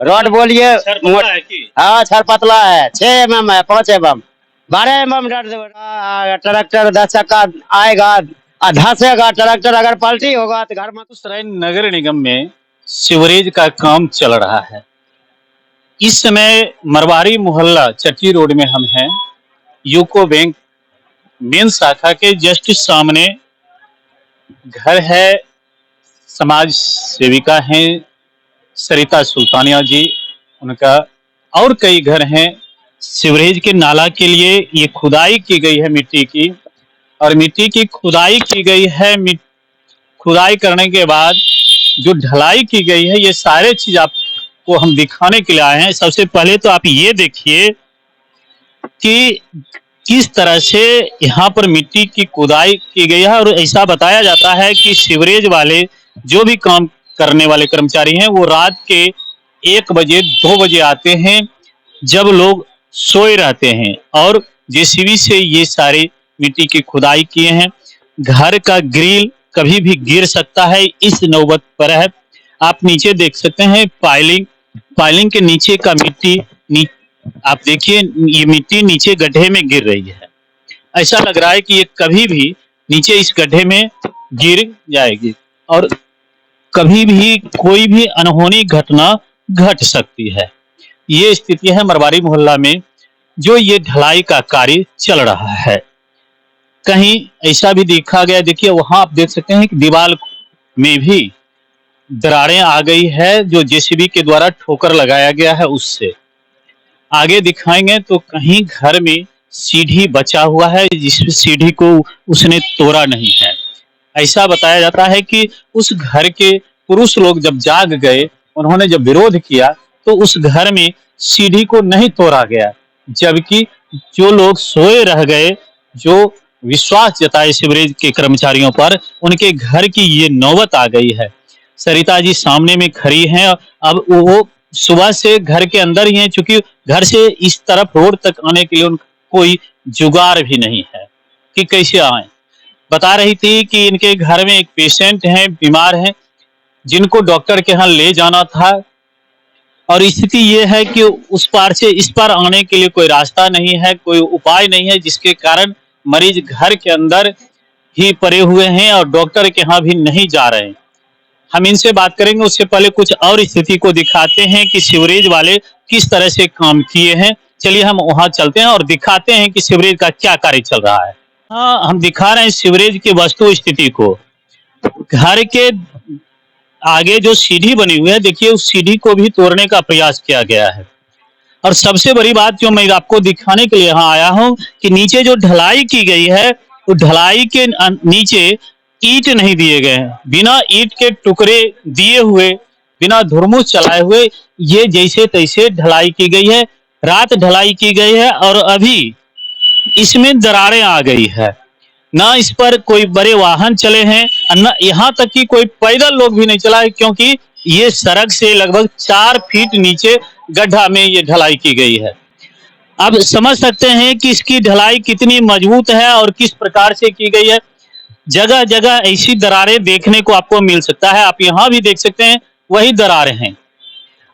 Road बोलिए। Sir पतला है कि हाँ सर पतला है, 6 mm है, 5 mm, 12 mm ट्रैक्टर 10 चक्का आएगा, धंसेगा ट्रैक्टर, अगर पलटी होगा तो घर में। बेगूसराय नगर निगम में सीवरेज का काम चल रहा है। इस समय मरवारी मोहल्ला चट्टी रोड में हम हैं। यूको बैंक मेन शाखा के जस्ट सामने घर है। समाज सेविका हैं सरिता सुल्तानिया जी, उनका और कई घर हैं। सीवरेज के नाला के लिए ये खुदाई की गई है मिट्टी की, और मिट्टी की खुदाई की गई है। खुदाई करने के बाद जो ढलाई की गई है, ये सारे चीज आपको हम दिखाने के लिए आए हैं। सबसे पहले तो आप ये देखिए कि किस तरह से यहाँ पर मिट्टी की खुदाई की गई है। और ऐसा बताया जाता है कि सीवरेज वाले जो भी काम करने वाले कर्मचारी हैं, वो रात के 1 बजे 2 बजे आते हैं, जब लोग सोए रहते हैं, और जेसीबी से ये सारे मिट्टी की खुदाई किए हैं। घर का ग्रिल कभी भी गिर सकता है, इस नौबत पर है। आप नीचे देख सकते हैं पाइलिंग के नीचे का मिट्टी आप देखिए, ये मिट्टी नीचे गड्ढे में गिर रही है। ऐसा लग रहा है कि ये कभी भी नीचे इस गड्ढे में गिर जाएगी, और कभी भी कोई भी अनहोनी घटना घट सकती है। ये स्थिति है मरवारी मोहल्ला में, जो ये ढलाई का कार्य चल रहा है। कहीं ऐसा भी देखा गया, देखिए वहां आप देख सकते हैं कि दीवार में भी दरारें आ गई है, जो जेसीबी के द्वारा ठोकर लगाया गया है उससे। आगे दिखाएंगे तो कहीं घर में सीढ़ी बचा हुआ है, जिस सीढ़ी को उसने तोड़ा नहीं है। ऐसा बताया जाता है कि उस घर के पुरुष लोग जब जाग गए, उन्होंने जब विरोध किया, तो उस घर में सीढ़ी को नहीं तोड़ा गया, जबकि जो लोग सोए रह गए, जो विश्वास जताए सीवरेज के कर्मचारियों पर, उनके घर की ये नौबत आ गई है। सरिता जी सामने में खड़ी हैं। अब वो सुबह से घर के अंदर ही हैं, चूंकि घर से इस तरफ रोड तक आने के लिए उनका कोई जुगाड़ भी नहीं है कि कैसे आए। बता रही थी कि इनके घर में एक पेशेंट है, बीमार है, जिनको डॉक्टर के यहाँ ले जाना था, और स्थिति ये है कि उस पार से इस पार आने के लिए कोई रास्ता नहीं है, कोई उपाय नहीं है, जिसके कारण मरीज घर के अंदर ही पड़े हुए हैं और डॉक्टर के यहाँ भी नहीं जा रहे हैं। हम इनसे बात करेंगे, उससे पहले कुछ और स्थिति को दिखाते हैं कि सीवरेज वाले किस तरह से काम किए हैं। चलिए हम वहां चलते हैं और दिखाते हैं कि सीवरेज का क्या कार्य चल रहा है। हाँ, हम दिखा रहे हैं सीवरेज की वस्तु स्थिति को। घर के आगे जो सीढ़ी बनी हुई है, देखिए उस सीढ़ी को भी तोड़ने का प्रयास किया गया है। और सबसे बड़ी बात जो मैं आपको दिखाने के लिए यहाँ आया हूँ कि नीचे जो ढलाई की गई है, तो ढलाई के नीचे ईंट नहीं दिए गए हैं। बिना ईंट के टुकड़े दिए हुए, बिना धुरमुस चलाए हुए ये जैसे तैसे ढलाई की गई है। रात ढलाई की गई है और अभी इसमें दरारें आ गई है। ना इस पर कोई बड़े वाहन चले हैं, न यहाँ तक कि कोई पैदल लोग भी नहीं चला है, क्योंकि ये सड़क से लगभग 4 फीट नीचे गड्ढा में ये ढलाई की गई है। अब समझ सकते हैं कि इसकी ढलाई कितनी मजबूत है और किस प्रकार से की गई है। जगह जगह ऐसी दरारें देखने को आपको मिल सकता है। आप यहाँ भी देख सकते हैं, वही दरारें हैं।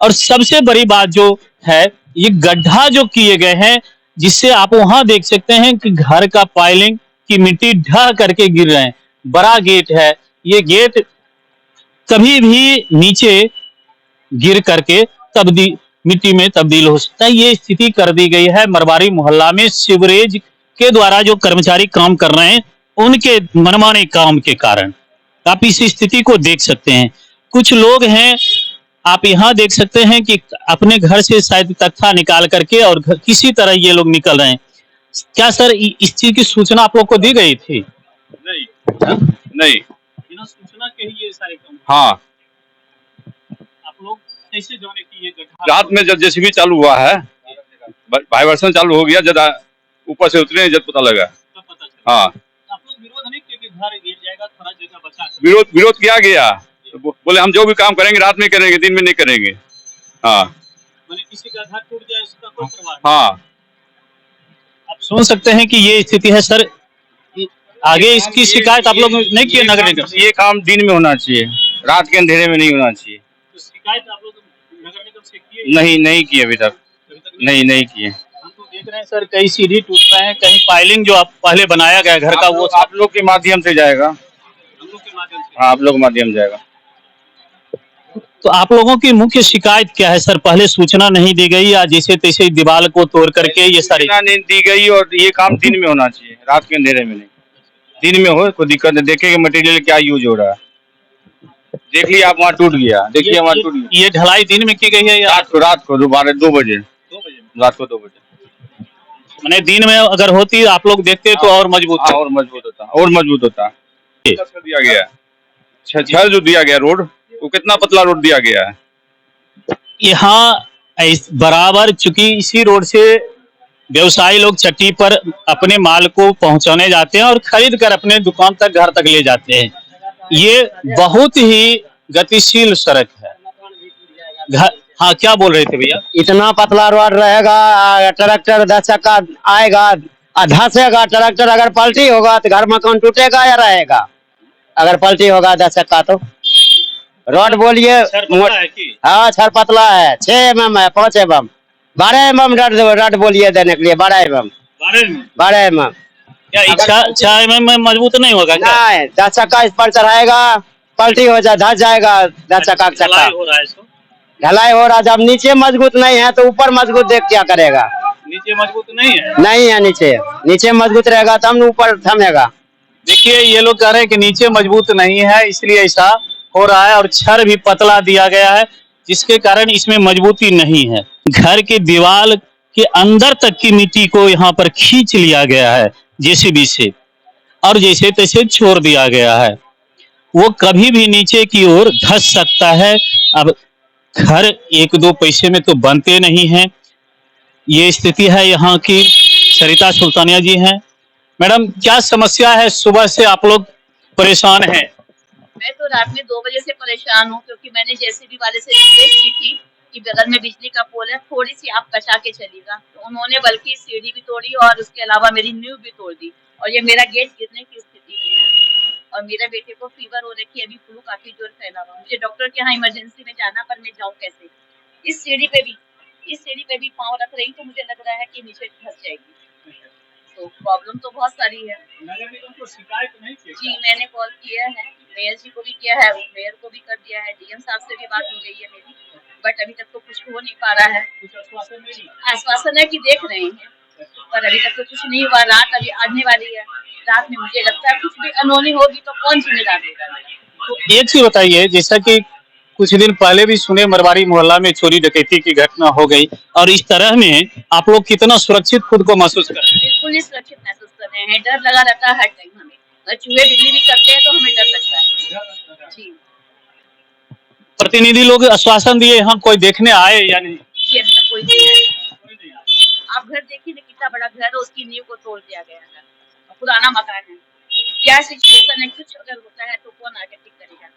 और सबसे बड़ी बात जो है, ये गड्ढा जो किए गए हैं, जिससे आप वहां देख सकते हैं कि घर का पाइलिंग की मिट्टी ढह करके गिर रहे हैं। बड़ा गेट है, ये गेट कभी भी नीचे गिर करके मिट्टी में तब्दील हो सकता है। ये स्थिति कर दी गई है मरवारी मोहल्ला में सीवरेज के द्वारा। जो कर्मचारी काम कर रहे हैं, उनके मनमाने काम के कारण आप इस स्थिति को देख सकते हैं। कुछ लोग हैं, आप यहाँ देख सकते हैं कि अपने घर से शायद तख्ता निकाल करके और किसी तरह ये लोग निकल रहे हैं। क्या सर इस चीज की सूचना आप लोग को दी गई थी? नहीं, बिना सूचना के ही ये सारे काम। हाँ, आप लोग कैसे जाने की ये गड्ढा? रात में जब जेसीबी चालू हुआ है, वाइब्रेशन चालू हो गया, जब ऊपर से उतरे जब पता लगा। तब पता चला। हाँ, आप लोग विरोध नहीं किए कि घर गिर जाएगा, थोड़ा जगह बचा? विरोध किया गया, तो बोले हम जो भी काम करेंगे रात में करेंगे, दिन में नहीं करेंगे। हाँ, मैंने किसी का घर टूट जाए उसका कोई परवाह? हाँ, आप सुन सकते हैं कि ये स्थिति है। सर आगे इसकी शिकायत आप लोग नहीं किए नगर निगम? ये काम दिन में होना चाहिए, रात के अंधेरे में नहीं होना चाहिए। तो शिकायत आप लोग नगर निगम से किए? नहीं नहीं किए अभी तक, नहीं नहीं किए। हम तो देख रहे हैं सर, कई सीढ़ी टूट रहे हैं, कहीं पाइलिंग जो आप पहले बनाया गया घर का वो आप लोग के माध्यम से जाएगा। हम लोग के माध्यम से। हाँ, आप लोग के माध्यम से जाएगा। तो आप लोगों की मुख्य शिकायत क्या है सर? पहले सूचना नहीं दी गई या जैसे तैसे दीवार को तोड़ करके ये सारी? सूचना नहीं दी गई और ये काम दिन में होना चाहिए, रात के अंधेरे में नहीं। दिन में हो कोई दिक्कत नहीं, देखे कि मटेरियल क्या यूज हो रहा है। देख लिया आप, वहाँ टूट गया, देखिए वहाँ टूट गया। ये ढलाई दिन में की गई है या रात को 2 बजे, रात को 2 बजे। मैंने दिन में अगर होती आप लोग देखते तो और मजबूत हाँ, और मजबूत होता, और मजबूत होता। दिया गया है। छह जो दिया गया रोड, वो कितना पतला रोड दिया गया है। यहाँ बराबर, चूंकि इसी रोड से व्यवसायी लोग चट्टी पर अपने माल को पहुंचाने जाते हैं और खरीद कर अपने दुकान तक, घर तक ले जाते हैं। ये बहुत ही गतिशील सड़क है। हाँ, क्या बोल रहे थे भैया? इतना पतला रोड रहेगा, ट्रैक्टर 10 चक्का आएगा, धंसेगा ट्रैक्टर, अगर पलटी होगा तो घर मकान टूटेगा या रहेगा? अगर पलटी होगा 10 चक्का तो रोड बोलिए। हाँ, छर पतला है, 6 mm है, 5 mm, 12 mm रड बोलिए देने के लिए, 12 mm, 12 mm। क्या इच्छा 6 mm में मजबूत नहीं होगा क्या? नहीं, 10 चक्का इस पर चढ़ाएगा, पलटी हो जाए, धस जाएगा 10 चक्का का चक्का। हो रहा है इसको? ढलाई हो रहा, जब नीचे मजबूत नहीं है तो ऊपर मजबूत देख क्या करेगा? नीचे मजबूत नहीं है? नहीं है, नीचे मजबूत रहेगा तब न ऊपर थमेगा। देखिए, ये लोग कह रहे हैं कि नीचे मजबूत नहीं है, इसलिए ऐसा हो रहा है, और छर भी पतला दिया गया है, जिसके कारण इसमें मजबूती नहीं है। घर की दीवार के अंदर तक की मिट्टी को यहाँ पर खींच लिया गया है जेसीबी से, और जैसे तैसे छोड़ दिया गया है। वो कभी भी नीचे की ओर धंस सकता है। अब घर 1-2 पैसे में तो बनते नहीं हैं। ये स्थिति है यहाँ की। सरिता सुल्तानिया जी हैं। मैडम, क्या समस्या है? सुबह से आप लोग परेशान हैं। मैं तो रात में 2 बजे से परेशान हूँ, क्योंकि मैंने जेसीबी वाले से रिक्वेस्ट की थी कि बगल में बिजली का पोल है, थोड़ी सी आप बचा के चलिएगा। तो उन्होंने बल्कि सीढ़ी भी तोड़ी और उसके अलावा मेरी नींव भी तोड़ दी, और ये मेरा गेट गिरने की स्थिति में है। और मेरे बेटे को फीवर हो रखी है, अभी फ्लू काफी जोर फैला हुआ, मुझे डॉक्टर के यहाँ इमरजेंसी में जाना, पर मैं जाऊँ कैसे? इस सीढ़ी पे भी पाँव रख रही तो मुझे लग रहा है कि नीचे धंस जाएगी। तो प्रॉब्लम तो बहुत सारी है। शिकायत नहीं की? जी, मैंने कॉल किया है, मेयर जी को भी किया है, मेयर को भी कर दिया है, डीएम साहब से भी बात हो गई है मेरी, बट अभी तक तो कुछ हो नहीं पा रहा है। आश्वासन है कि देख रहे हैं, पर अभी तक तो कुछ नहीं हुआ। रात अभी आने वाली है, रात में मुझे लगता है कुछ भी अनहोनी होगी तो कौन जिम्मेदार होगा? तो एक चीज बताइए, जैसा कि कुछ दिन पहले भी सुने मरवाड़ी मोहल्ला में चोरी डकैती की घटना हो गई, और इस तरह में आप लोग कितना सुरक्षित खुद को महसूस कर रहे हैं? बिल्कुल ही सुरक्षित महसूस कर रहे हैं, डर लगा रहता है हर टाइम हमें। अगर चूहे बिजली भी करते हैं तो हमें डर लगता है। जी, प्रतिनिधि लोग आश्वासन दिए, हम कोई देखने आए या नहीं? जी, अभी तक कोई नहीं आया। आप घर देखिए ना, कितना बड़ा घर है, उसकी नींव को तोड़ दिया गया है, पुराना मकान है। क्या सिचुएशन है, कुछ अगर होता है तो कौन आके ठीक करेगा?